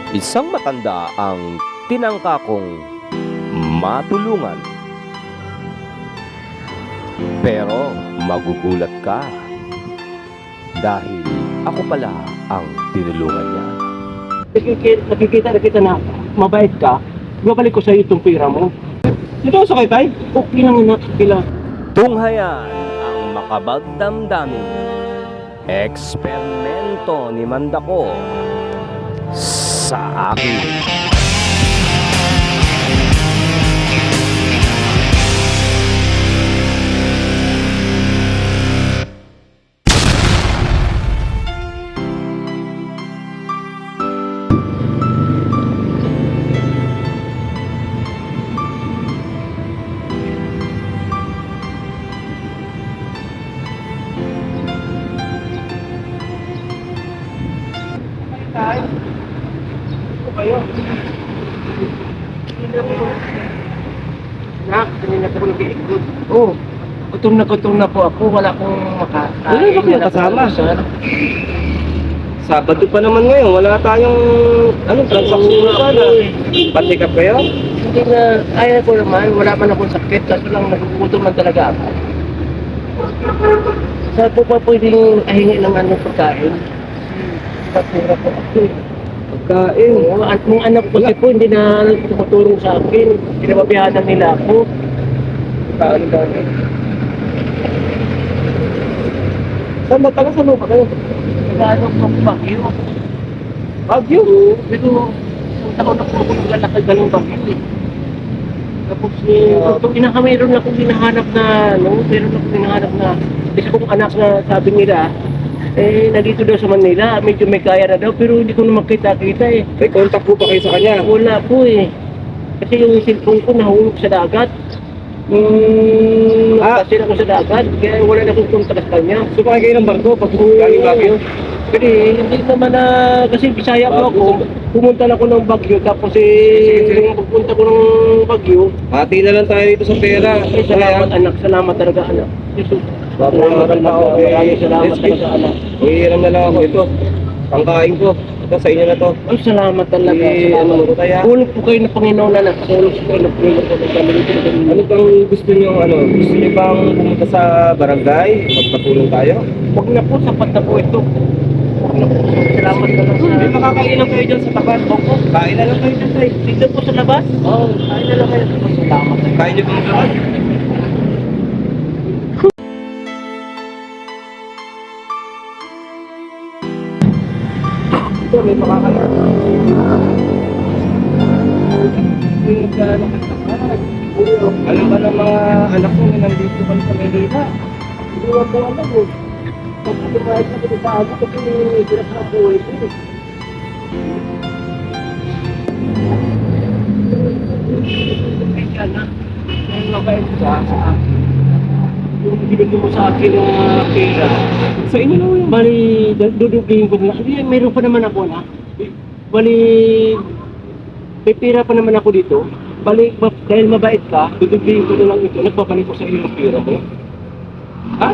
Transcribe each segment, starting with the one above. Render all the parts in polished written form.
Isang matanda ang tinangka kong matulungan. Pero magugulat ka dahil ako pala ang tinulungan niya. Nakikita na kita na mabait ka, babalik ko sa iyo itong pera mo. Ito sa kay tay? Okay lang anak, okay lang. Tunghayan ang makabagdamdaming eksperimento ni Mandako sa akin. Tay, ano kayo? Nak, kanina po nag-iikot. Oo. Gutom na po ako. Wala akong makakain. Wala ba kayo kasama? Sir? Sabado pa naman ngayon, wala tayong transaksyon na sana. Patik up kayo? Hindi na, kaya ko naman. Wala man akong sakit. Kaso lang nagugutom man talaga ako. Saan po pa pwedeng ahingi ng pagkain? Pagkura po ako. Pagkain. Oo, at mga anak ko kasi po hindi na tumutulong sa akin. Pinababihanan nila ako. Pagkain kami. Saan ba taga? Saan ba kayo? Nagano ko ng Bagyo. Baguio? Pero, ang taon na po ako naglalakad ka ng Bagyo eh. Tapos, meron akong hinahanap na, meron akong hinahanap na, isa kong anak na sabi nila, nandito daw sa Manila, medyo may kaya na daw, pero hindi ko na makita-kita eh. May contact po ba kayo sa kanya? Wala po eh. Kasi yung cellphone ko nahulog sa dagat. Nakasin ako sa dagat, kaya wala na akong kontak sa kanya. Sumakay kayo ng barko pag galing Baguio? Pero hindi naman na, kasi Bisaya po ako, pumunta na ako ng Bagyo, tapos nung pagpunta ko ng Bagyo, Hati na lang tayo dito sa pera. salamat anak, salamat talaga anak. Jesus. Salamat talaga. Maraming salamat talaga anak. Uwiran na lang ako ito. Pangkain ko. Ito sa inyo na to. Ay, salamat talaga. Ano Salamat. ko kaya? Tulog po kayo ng Panginoon anak. Tulog po kayo ng Panginoon po ng kami. Ano bang gusto niyo Gusto niyo bang pumunta sa barangay? Magpatulong tayo? Huwag na po, sapat na po ito. Huwag na po. Salamat talaga. May makakainan kayo dyan sa tapat. Opo. Kain na lang kayo dyan tayo. Dito po sa labas? Oo. Kain na lang kayo. Salamat. Kain niyo bang lahat? Ito, may makakainan. Alam ba ng mga anak mo na nandito pa sa Manila? Hindi ko po alam mo. Pag kumain na ko sa ako kasi hirap na buhay ko. Kaya na, may mabait ka sa akin. Yung binigyan mo sa akin ng pera. Sa inyo na yun. Bali, dudublihin ko na. Hindi, meron pa naman ako na. Bali, may pera pa naman ako dito. Bali, dahil mabait ka, dudublihin ko na lang ito. Nagbabalik ko sa iyo yung pera mo. Ha?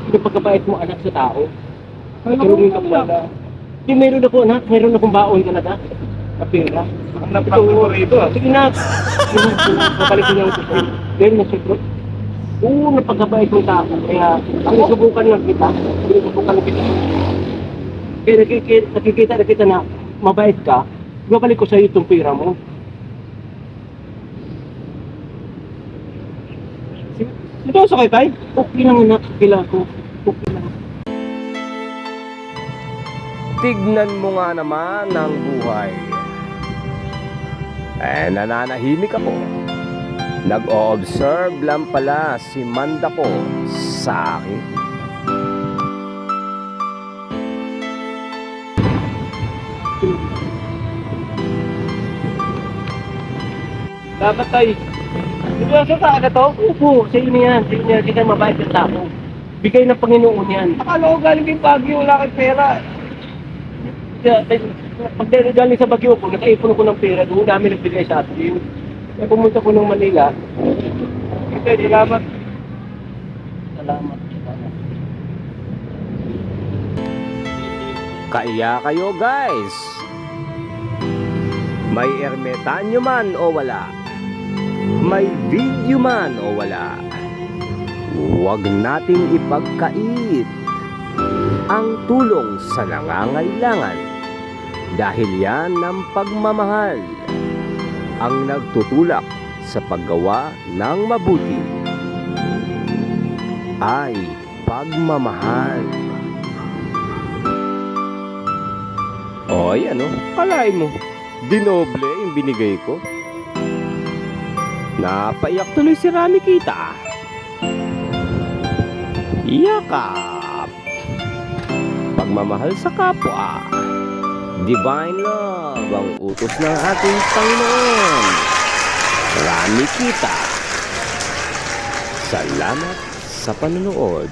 Yung pagkabait mo anak sa tao. Tulungin ka pala. Hindi, meron ako anak. Meron akong baon talaga. Na pera. Ang napakita ko rito ah. Sige na. Babalik ko niya ang dahil nasukrot. Oo, napagkabait mo tao. Kaya, sinusubukan lang kita. Sinusubukan lang kita. Kaya nakikita na kita na mabait ka, babalik ko sa iyo itong pera mo. Ito sa kay tay? Okay lang anak, okay lang ako. Okay lang. Tignan mo nga naman ang buhay. Nananahimik ako. Nag-o-observe lang pala si Mandako sa akin. Dapat tay. Seryoso ka na to? Opo, sa inyo yan. Sa inyo yan. Kita mabait ang tao. Bigay ng Panginoon yan. Akala ko galing kay Baguio, wala kang pera. Kaya, pag galing sa Baguio ko, nakaipon ko ng pera. Doon namin nagbigay sa atin. Kaya pumunta ko ng Manila. Ito, salamat. Salamat. Kaya kayo guys, May ermetanyo man o wala, may video man o wala, huwag nating ipagkait ang tulong sa nangangailangan dahil yan ang pagmamahal ang nagtutulak sa paggawa ng mabuti ay pagmamahal. Oy, ano? Kalain mo, dinoble yung binigay ko. Napaiyak tuloy si Rami kita. Yakap. Pagmamahal sa kapwa. Divine love ang utos ng ating Panginoon. Rami kita. Salamat sa panonood.